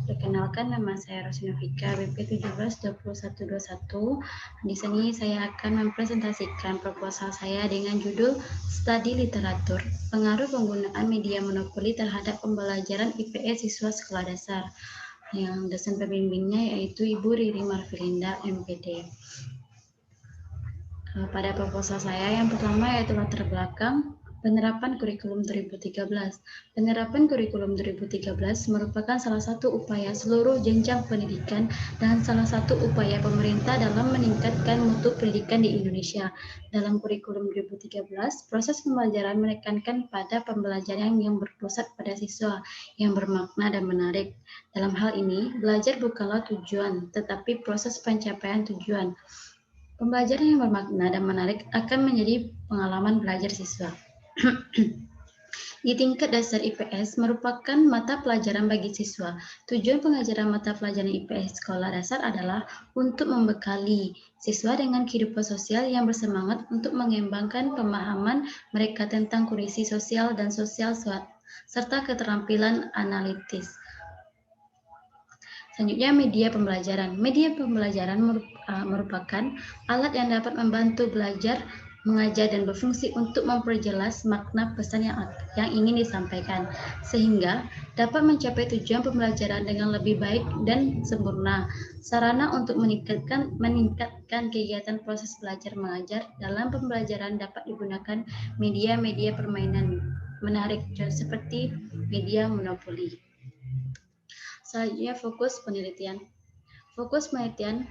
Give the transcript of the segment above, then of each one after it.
Perkenalkan, nama saya Rosinofika, BP 172121. Di sini saya akan mempresentasikan proposal saya dengan judul Studi Literatur, Pengaruh Penggunaan Media Monopoli Terhadap Pembelajaran IPS Siswa Sekolah Dasar. Yang dosen pembimbingnya yaitu Ibu Riri Marfilinda, MPD. Pada proposal saya yang pertama yaitu latar belakang penerapan kurikulum 2013. Penerapan kurikulum 2013 merupakan salah satu upaya seluruh jenjang pendidikan dan salah satu upaya pemerintah dalam meningkatkan mutu pendidikan di Indonesia. Dalam kurikulum 2013, proses pembelajaran menekankan pada pembelajaran yang berpusat pada siswa, yang bermakna dan menarik. Dalam hal ini, belajar bukanlah tujuan, tetapi proses pencapaian tujuan. Pembelajaran yang bermakna dan menarik akan menjadi pengalaman belajar siswa. Di tingkat dasar IPS merupakan mata pelajaran bagi siswa. Tujuan pengajaran mata pelajaran IPS sekolah dasar adalah untuk membekali siswa dengan kehidupan sosial yang bersemangat untuk mengembangkan pemahaman mereka tentang kondisi sosial dan sosial serta keterampilan analitis. Selanjutnya, media pembelajaran. Media pembelajaran merupakan alat yang dapat membantu belajar, mengajar, dan berfungsi untuk memperjelas makna pesan yang ingin disampaikan, sehingga dapat mencapai tujuan pembelajaran dengan lebih baik dan sempurna. Sarana untuk meningkatkan kegiatan proses belajar mengajar dalam pembelajaran dapat digunakan media-media permainan menarik seperti media monopoli. Selanjutnya, fokus penelitian. Fokus penelitian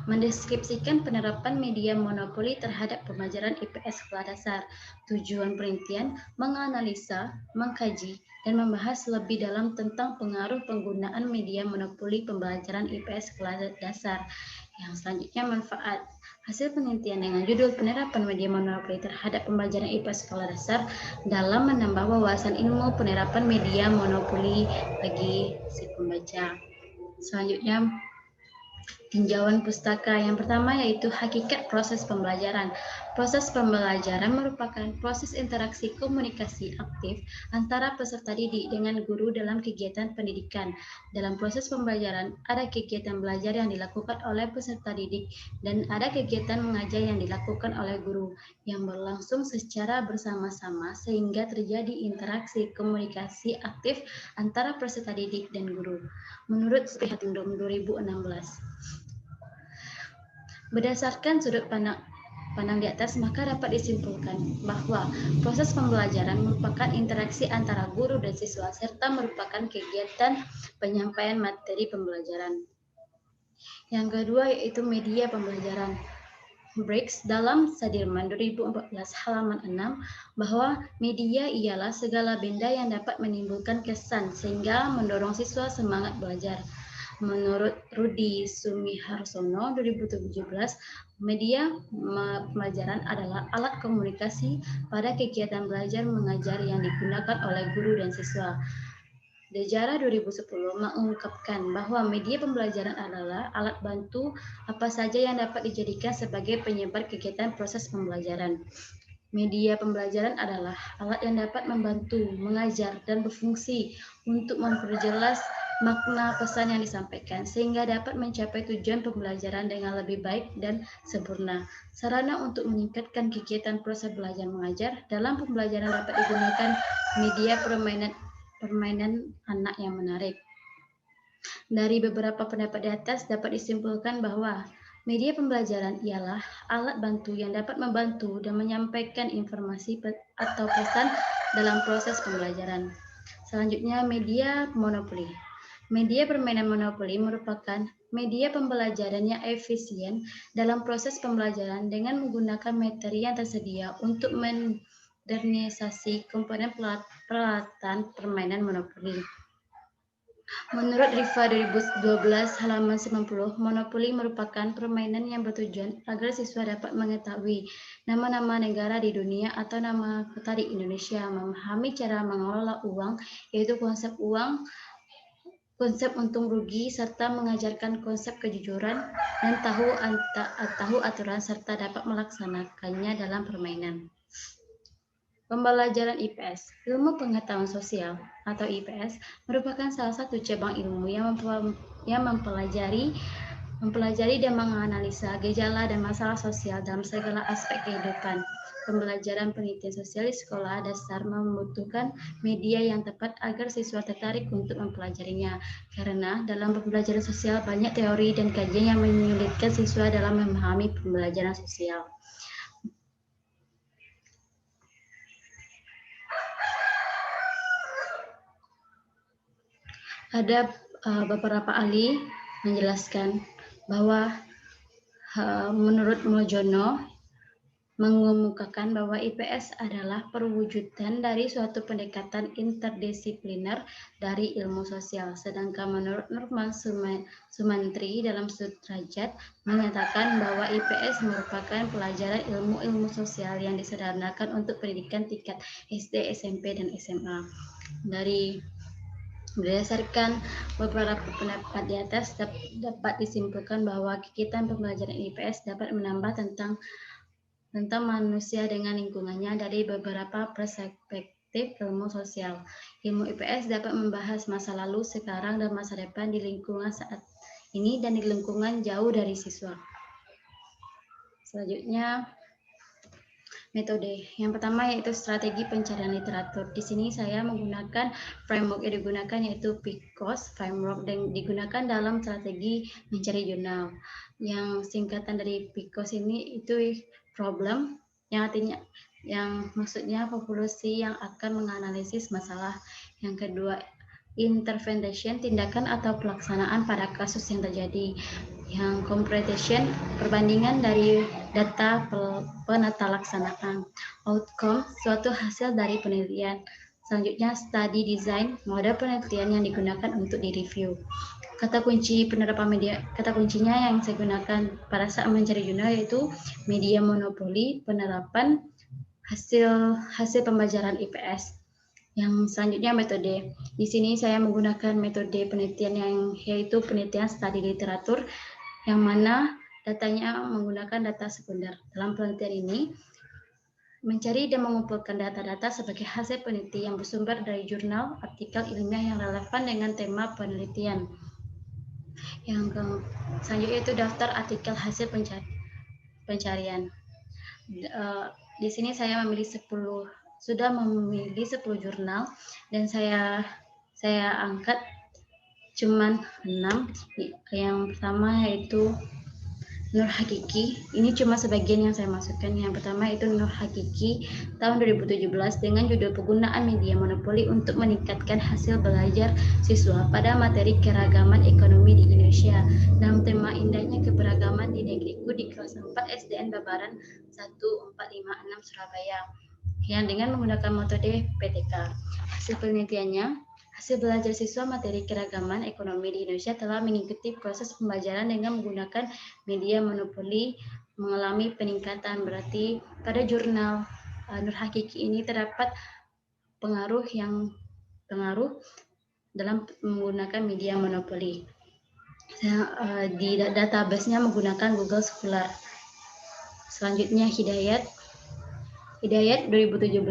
mendeskripsikan penerapan media monopoli terhadap pembelajaran IPS sekolah dasar. Tujuan penelitian menganalisa, mengkaji, dan membahas lebih dalam tentang pengaruh penggunaan media monopoli pembelajaran IPS sekolah dasar. Yang selanjutnya, manfaat. Hasil penelitian dengan judul penerapan media monopoli terhadap pembelajaran IPS sekolah dasar dalam menambah wawasan ilmu penerapan media monopoli bagi si pembaca. Selanjutnya, tinjauan pustaka. Yang pertama yaitu hakikat proses pembelajaran. Proses pembelajaran merupakan proses interaksi komunikasi aktif antara peserta didik dengan guru dalam kegiatan pendidikan. Dalam proses pembelajaran, ada kegiatan belajar yang dilakukan oleh peserta didik dan ada kegiatan mengajar yang dilakukan oleh guru yang berlangsung secara bersama-sama sehingga terjadi interaksi komunikasi aktif antara peserta didik dan guru. Menurut Survei Hatindom 2016. Berdasarkan sudut pandang di atas, maka dapat disimpulkan bahwa proses pembelajaran merupakan interaksi antara guru dan siswa serta merupakan kegiatan penyampaian materi pembelajaran. Yang kedua yaitu media pembelajaran. Briggs dalam Sadirman 2014 halaman 6 bahwa media ialah segala benda yang dapat menimbulkan kesan sehingga mendorong siswa semangat belajar. Menurut Rudi Sumiharsono 2017, media pembelajaran adalah alat komunikasi pada kegiatan belajar mengajar yang digunakan oleh guru dan siswa. Dejara 2010 mengungkapkan bahwa media pembelajaran adalah alat bantu apa saja yang dapat dijadikan sebagai penyebar kegiatan proses pembelajaran. Media pembelajaran adalah alat yang dapat membantu, mengajar, dan berfungsi untuk memperjelas makna pesan yang disampaikan sehingga dapat mencapai tujuan pembelajaran dengan lebih baik dan sempurna. Sarana untuk meningkatkan kegiatan proses belajar mengajar dalam pembelajaran dapat digunakan media permainan anak yang menarik. Dari beberapa pendapat di atas dapat disimpulkan bahwa media pembelajaran ialah alat bantu yang dapat membantu dan menyampaikan informasi atau pesan dalam proses pembelajaran. Selanjutnya, media monopoli. Media permainan monopoli merupakan media pembelajaran yang efisien dalam proses pembelajaran dengan menggunakan materi yang tersedia untuk modernisasi komponen peralatan permainan monopoli. Menurut Riva 2012 halaman 90, monopoli merupakan permainan yang bertujuan agar siswa dapat mengetahui nama-nama negara di dunia atau nama kota di Indonesia, memahami cara mengelola uang, yaitu konsep uang, konsep untung rugi, serta mengajarkan konsep kejujuran dan tahu aturan serta dapat melaksanakannya dalam permainan. Pembelajaran IPS, ilmu pengetahuan sosial atau IPS, merupakan salah satu cabang ilmu yang mempelajari dan menganalisa gejala dan masalah sosial dalam segala aspek kehidupan. Pembelajaran penelitian sosial di sekolah dasar membutuhkan media yang tepat agar siswa tertarik untuk mempelajarinya. Karena dalam pembelajaran sosial banyak teori dan kajian yang menyulitkan siswa dalam memahami pembelajaran sosial. Ada beberapa ahli menjelaskan bahwa menurut Mojono mengemukakan bahwa IPS adalah perwujudan dari suatu pendekatan interdisipliner dari ilmu sosial. Sedangkan menurut Nurman Sumantri dalam Sudrajat menyatakan bahwa IPS merupakan pelajaran ilmu-ilmu sosial yang disederhanakan untuk pendidikan tingkat SD, SMP, dan SMA. Berdasarkan beberapa pendapat di atas, dapat disimpulkan bahwa kegiatan pembelajaran IPS dapat menambah tentang manusia dengan lingkungannya dari beberapa perspektif ilmu sosial. Ilmu IPS dapat membahas masa lalu, sekarang, dan masa depan di lingkungan saat ini dan di lingkungan jauh dari siswa. Selanjutnya, metode. Yang pertama yaitu strategi pencarian literatur. Di sini saya menggunakan framework yang digunakan yaitu PICOS framework dan digunakan dalam strategi mencari jurnal. Yang singkatan dari PICOS ini itu problem, yang artinya maksudnya populasi yang akan menganalisis masalah. Yang kedua, intervention, tindakan atau pelaksanaan pada kasus yang terjadi. Yang computation, perbandingan dari data penata laksanaan. Outcome, suatu hasil dari penelitian. Selanjutnya, study design, mode penelitian yang digunakan untuk direview. Kata kunci penerapan media, kata kuncinya yang saya gunakan pada saat mencari jurnal yaitu media monopoli, penerapan hasil pembelajaran IPS. Yang selanjutnya metode. Di sini saya menggunakan metode penelitian yang yaitu penelitian studi literatur yang mana datanya menggunakan data sekunder. Dalam penelitian ini, mencari dan mengumpulkan data-data sebagai hasil penelitian yang bersumber dari jurnal, artikel ilmiah yang relevan dengan tema penelitian. Yang selanjutnya itu daftar artikel hasil pencarian. Di sini saya sudah memilih 10 jurnal dan saya angkat cuman 6. Yang pertama yaitu Nur Hakiki. Ini cuma sebagian yang saya masukkan. Yang pertama itu Nur Hakiki tahun 2017 dengan judul penggunaan media monopoli untuk meningkatkan hasil belajar siswa pada materi keragaman ekonomi di Indonesia. Dalam tema indahnya keberagaman di negeriku di kelas 4 SDN Babaran 1456 Surabaya. Yang dengan menggunakan metode PTK. Hasil penelitiannya, hasil belajar siswa materi keragaman ekonomi di Indonesia telah mengikuti proses pembelajaran dengan menggunakan media monopoli mengalami peningkatan. Berarti pada jurnal Nur Hakiki ini terdapat pengaruh dalam menggunakan media monopoli. Di database-nya menggunakan Google Scholar. Selanjutnya Hidayat 2017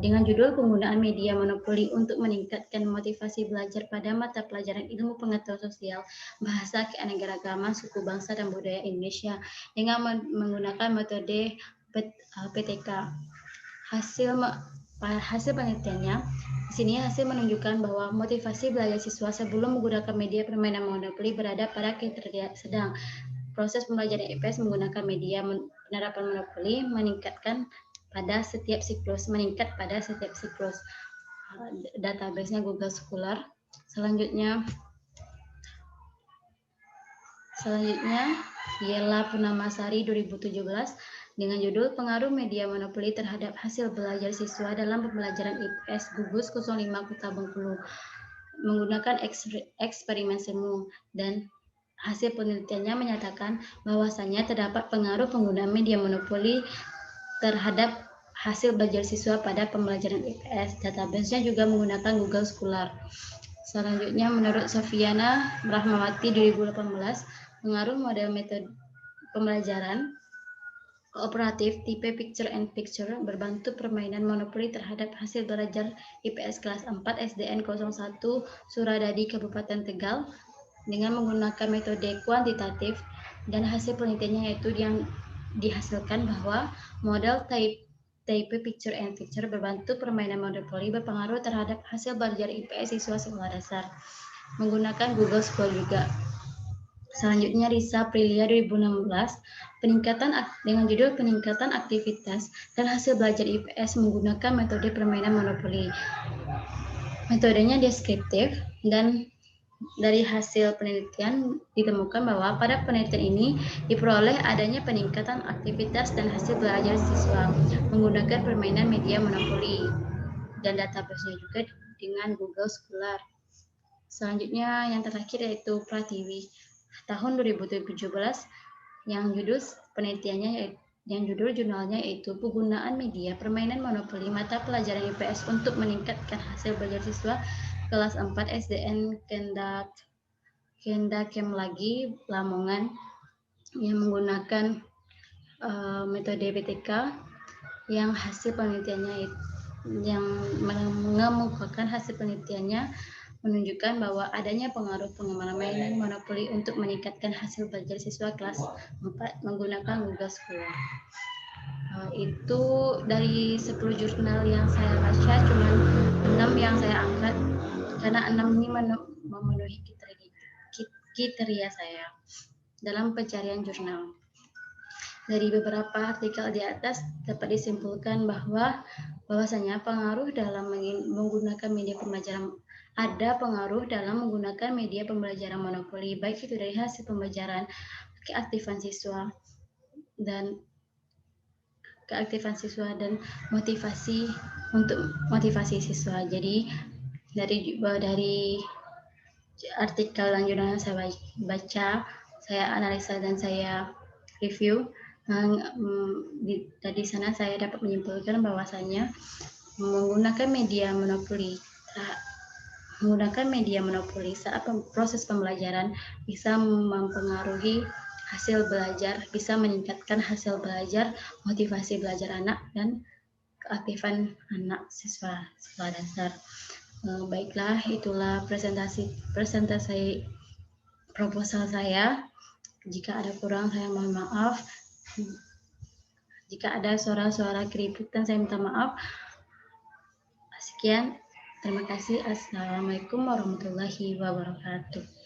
dengan judul penggunaan media monopoli untuk meningkatkan motivasi belajar pada mata pelajaran ilmu pengetahuan sosial, bahasa keanekaragaman suku bangsa dan budaya Indonesia dengan menggunakan metode PTK. Hasil penelitiannya di sini hasil menunjukkan bahwa motivasi belajar siswa sebelum menggunakan media permainan monopoli berada pada kriteria sedang. Proses pembelajaran IPS menggunakan media penerapan monopoli meningkat pada setiap siklus. Database-nya Google Scholar. Selanjutnya Yela Purnamasari 2017 dengan judul Pengaruh Media Monopoli Terhadap Hasil Belajar Siswa dalam Pembelajaran IPS Gugus 05 Kota Bengkulu menggunakan eksperimen semu, dan hasil penelitiannya menyatakan bahwasannya terdapat pengaruh penggunaan media monopoli terhadap hasil belajar siswa pada pembelajaran IPS. Database-nya juga menggunakan Google Scholar. Selanjutnya, menurut Sofiana Rahmawati 2018, pengaruh model metode pembelajaran kooperatif tipe picture and picture berbentuk permainan monopoli terhadap hasil belajar IPS kelas 4 SDN 01 Suradadi Kabupaten Tegal dengan menggunakan metode kuantitatif, dan hasil penelitiannya yaitu yang dihasilkan bahwa model type picture and picture berbentuk permainan monopoli berpengaruh terhadap hasil belajar IPS siswa sekolah dasar menggunakan Google School juga. Selanjutnya Risa Aprilia 2016, dengan judul peningkatan aktivitas dan hasil belajar IPS menggunakan metode permainan monopoli. Metodenya deskriptif, dan dari hasil penelitian ditemukan bahwa pada penelitian ini diperoleh adanya peningkatan aktivitas dan hasil belajar siswa menggunakan permainan media monopoli, dan database-nya juga dengan Google Scholar. Selanjutnya yang terakhir yaitu Pratiwi tahun 2017 yang judul penelitiannya yang judul jurnalnya yaitu penggunaan media permainan monopoli mata pelajaran IPS untuk meningkatkan hasil belajar siswa kelas 4 SDN Kemlagi Lamongan yang menggunakan metode BTK yang hasil penelitiannya yang mengemukakan hasil penelitiannya menunjukkan bahwa adanya pengaruh pengembangan mainan monopoli untuk meningkatkan hasil belajar siswa kelas 4 menggunakan Google Scholar. Itu dari 10 jurnal yang saya baca, cuma 6 yang saya angkat karena 6 ini memenuhi kriteria saya dalam pencarian jurnal. Dari beberapa artikel di atas dapat disimpulkan bahwasanya pengaruh dalam menggunakan media pembelajaran ada pengaruh dalam menggunakan media pembelajaran monopoli, baik itu dari hasil pembelajaran, keaktifan siswa dan motivasi untuk motivasi siswa. Jadi dari artikel dan jurnal yang saya baca, saya analisa dan saya review. Dari sana saya dapat menyimpulkan bahwasanya menggunakan media monopoli saat proses pembelajaran bisa mempengaruhi hasil belajar, bisa meningkatkan hasil belajar, motivasi belajar anak, dan keaktifan anak siswa sekolah dasar. Baiklah, itulah presentasi proposal saya. Jika ada kurang, saya mohon maaf. Jika ada suara-suara keributan, saya minta maaf. Sekian, terima kasih. Assalamualaikum warahmatullahi wabarakatuh.